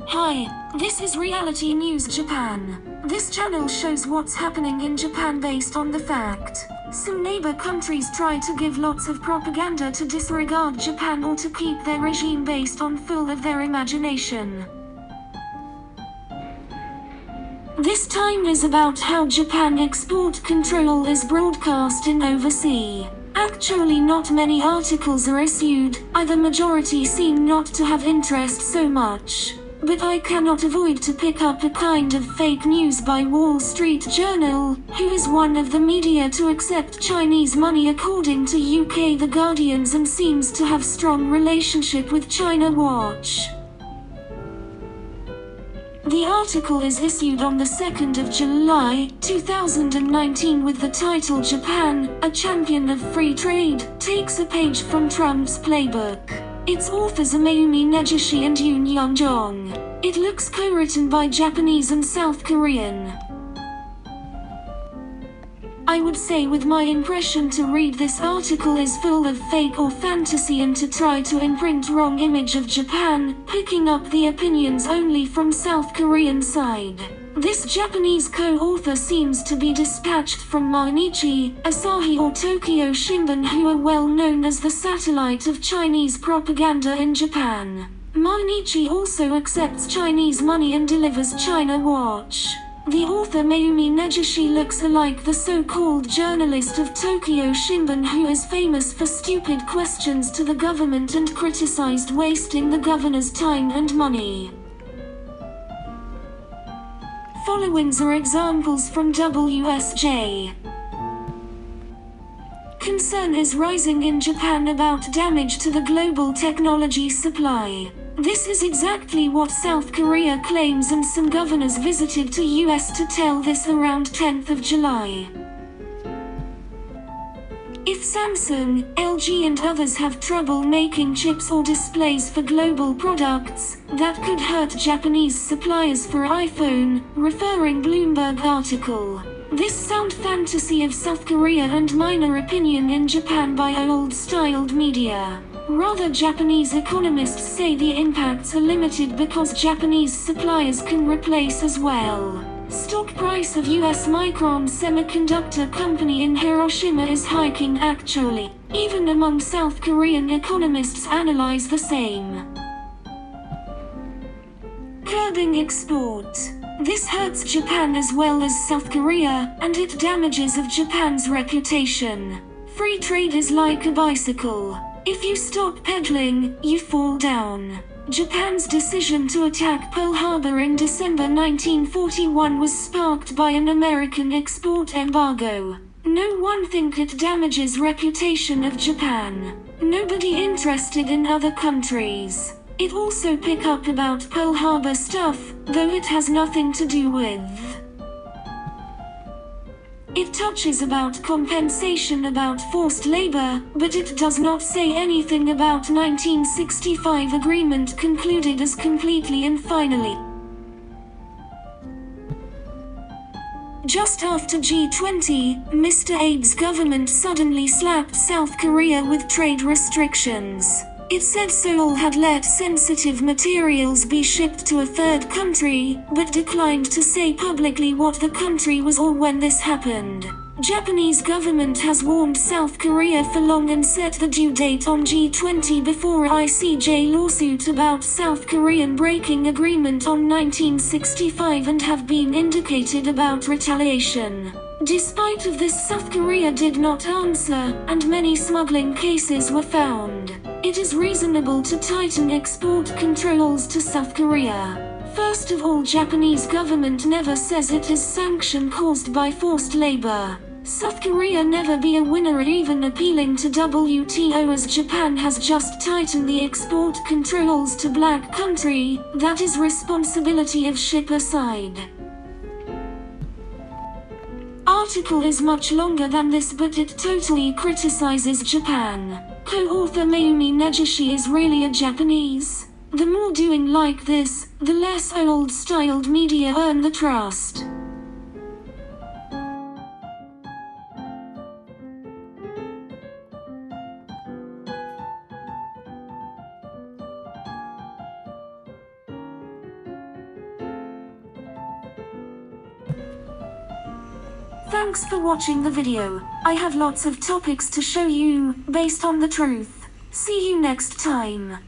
Hi, this is Reality News Japan. This channel shows what's happening in Japan based on the fact. Some neighbor countries try to give lots of propaganda to disregard Japan or to keep their regime based on full of their imagination. This time is about how Japan export control is broadcast in overseas. Actually not many articles are issued, either majority seem not to have interest so much. But I cannot avoid to pick up a kind of fake news by Wall Street Journal, who is one of the media to accept Chinese money according to UK The Guardians and seems to have strong relationship with China Watch. The article is issued on the 2nd of July, 2019 with the title Japan, a champion of free trade, takes a page from Trump's playbook. Its authors are Mayumi Negishi and Young-Jeong. It looks co-written by Japanese and South Korean. I would say with my impression to read this article is full of fake or fantasy and to try to imprint wrong image of Japan, picking up the opinions only from South Korean side. This Japanese co-author seems to be dispatched from Mainichi, Asahi or Tokyo Shimbun, who are well known as the satellite of Chinese propaganda in Japan. Mainichi also accepts Chinese money and delivers China Watch. The author Mayumi Negishi looks alike the so-called journalist of Tokyo Shimbun who is famous for stupid questions to the government and criticized wasting the governor's time and money. Followings are examples from WSJ. Concern is rising in Japan about damage to the global technology supply. This is exactly what South Korea claims, and some governors visited to US to tell this around 10th of July. If Samsung, LG and others have trouble making chips or displays for global products, that could hurt Japanese suppliers for iPhone, referring Bloomberg article. This sound fantasy of South Korea and minor opinion in Japan by old-styled media. Rather, Japanese economists say the impacts are limited because Japanese suppliers can replace as well. Stock price of US Micron semiconductor company in Hiroshima is hiking actually. Even among South Korean economists analyze the same. Curbing export. This hurts Japan as well as South Korea, and it damages of Japan's reputation. Free trade is like a bicycle. If you stop pedaling, you fall down. Japan's decision to attack Pearl Harbor in December 1941 was sparked by an American export embargo. No one think it damages reputation of Japan. Nobody interested in other countries. It also pick up about Pearl Harbor stuff, though it has nothing to do with. It touches about compensation about forced labor, but it does not say anything about 1965 agreement concluded as completely and finally. Just after G20, Mr. Abe's government suddenly slapped South Korea with trade restrictions. It said Seoul had let sensitive materials be shipped to a third country, but declined to say publicly what the country was or when this happened. Japanese government has warned South Korea for long and set the due date on G20 before ICJ lawsuit about South Korean breaking agreement on 1965 and have been indicated about retaliation. Despite of this, South Korea did not answer, and many smuggling cases were found. It is reasonable to tighten export controls to South Korea. First of all, Japanese government never says it is sanction caused by forced labor. South Korea never be a winner even appealing to WTO, as Japan has just tightened the export controls to black country. That is responsibility of shipper side. Article is much longer than this, but it totally criticizes Japan. Co-author Mayumi Negishi is really a Japanese. The more doing like this, the less old-styled media earn the trust. Thanks for watching the video. I have lots of topics to show you, based on the truth. See you next time.